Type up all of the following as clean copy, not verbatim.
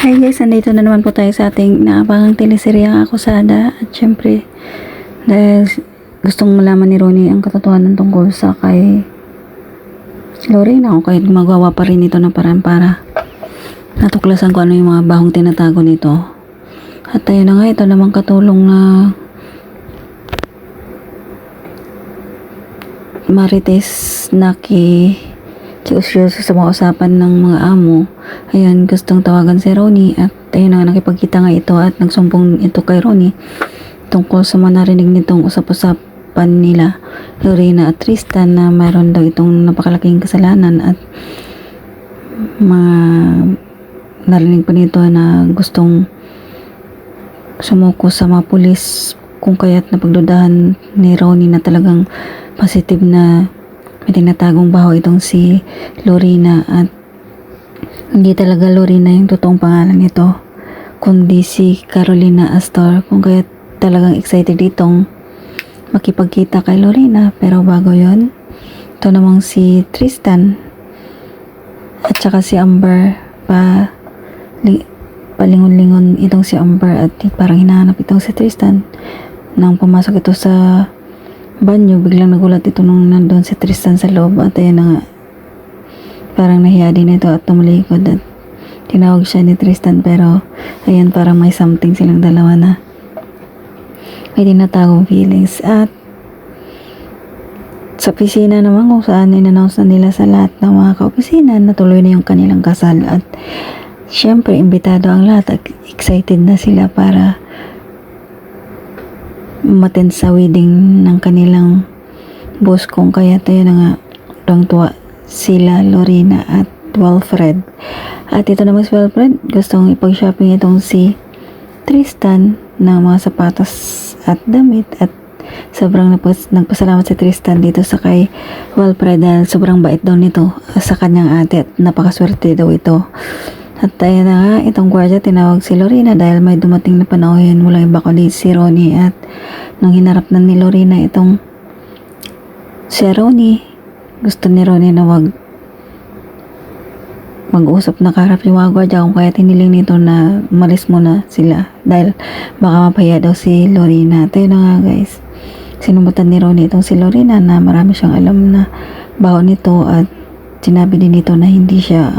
Hi guys, andito na naman po tayo sa ating naabangang teleserye Ang Akusada. At syempre, dahil gustong malaman ni Ronnie ang katotohanan tungkol sa kay Lorena, o kahit gumagawa pa rin ito ng paraan para natuklasan ko ano yung mga bahong tinatago nito. At ayun na nga, ito namang katulong na Marites Naki seryoso sa mga usapan ng mga amo. Ayan, gustong tawagan si Ronnie at ayun na nakipagkita nga ito at nagsumbong ito kay Ronnie tungkol sa mga narinig nitong usap-usapan nila Lorena at Tristan na mayroon daw itong napakalaking kasalanan at mga narinig pa nito na gustong sumuko sa mga pulis kung kaya't napagdudahan ni Ronnie na talagang positive na may tinatagong baho itong si Lorena at hindi talaga Lorena yung totoong pangalan nito kundi si Carolina Astor, kung kaya talagang excited itong makipagkita kay Lorena. Pero bago yon, ito namang si Tristan at saka si Amber palingon-lingon itong si Amber at parang hinahanap itong si Tristan. Nang pumasok ito sa banyo, biglang nagulat ito nung nandun si Tristan sa loob at ayun na nga, parang nahiya din ito at tumalikod at tinawag siya ni Tristan. Pero ayan, parang may something silang dalawa na may tinatagong feelings. At sa opisina naman, kung saan in-announce na nila sa lahat ng mga ka-opisina na tuloy na yung kanilang kasal at syempre imbitado ang lahat at excited na sila para umattend sa wedding ng kanilang boss. Kung kaya tayo na nga tuwa sila Lorena at Wilfred. At ito naman si Wilfred, gustong ipag-shopping itong si Tristan ng mga sapatos at damit at sobrang nagpasalamat si Tristan dito sa kay Wilfred dahil sobrang bait daw nito sa kanyang ate at napakaswerte daw ito. At tayo na nga, itong gwardiya tinawag si Lorena dahil may dumating na panahon, walang iba kundi si Ronnie. At nung hinarap na ni Lorena itong si Ronnie, gusto ni Ronnie na mag-usap na kaharap yung mga gwardiya, kung kaya tiniling nito na umalis muna sila dahil baka mapahiya daw si Lorena. Tayo na nga guys, sinumbutan ni Ronnie itong si Lorena na marami siyang alam na baho nito at sinabi din nito na hindi niya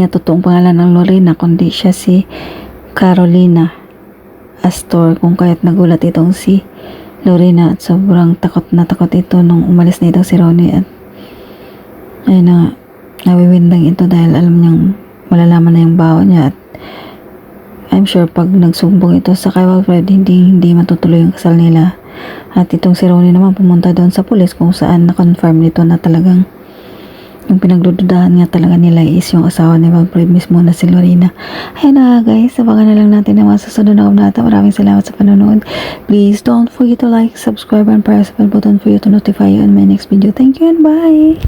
totoong pangalan ng Lorena kundi siya si Carolina Astor. Kung kaya't nagulat itong si Lorena at sobrang takot na takot ito nung umalis na itong si Ronnie. At ayun na, nawiwindang ito dahil alam niyang malalaman na yung baho niya at I'm sure pag nagsumbong ito sa kay Wilfred, hindi matutuloy yung kasal nila. At itong si Ronnie naman pumunta doon sa pulis kung saan na-confirm nito na talagang yung pinagdududahan nga talaga nila is yung asawa ni Wilfred mismo na si Lorena. Ayun na guys, abangan na lang natin ang mga susunod na kabanata. Maraming salamat sa panonood. Please don't forget to like, subscribe, and press the bell button for you to notify you on my next video. Thank you and bye!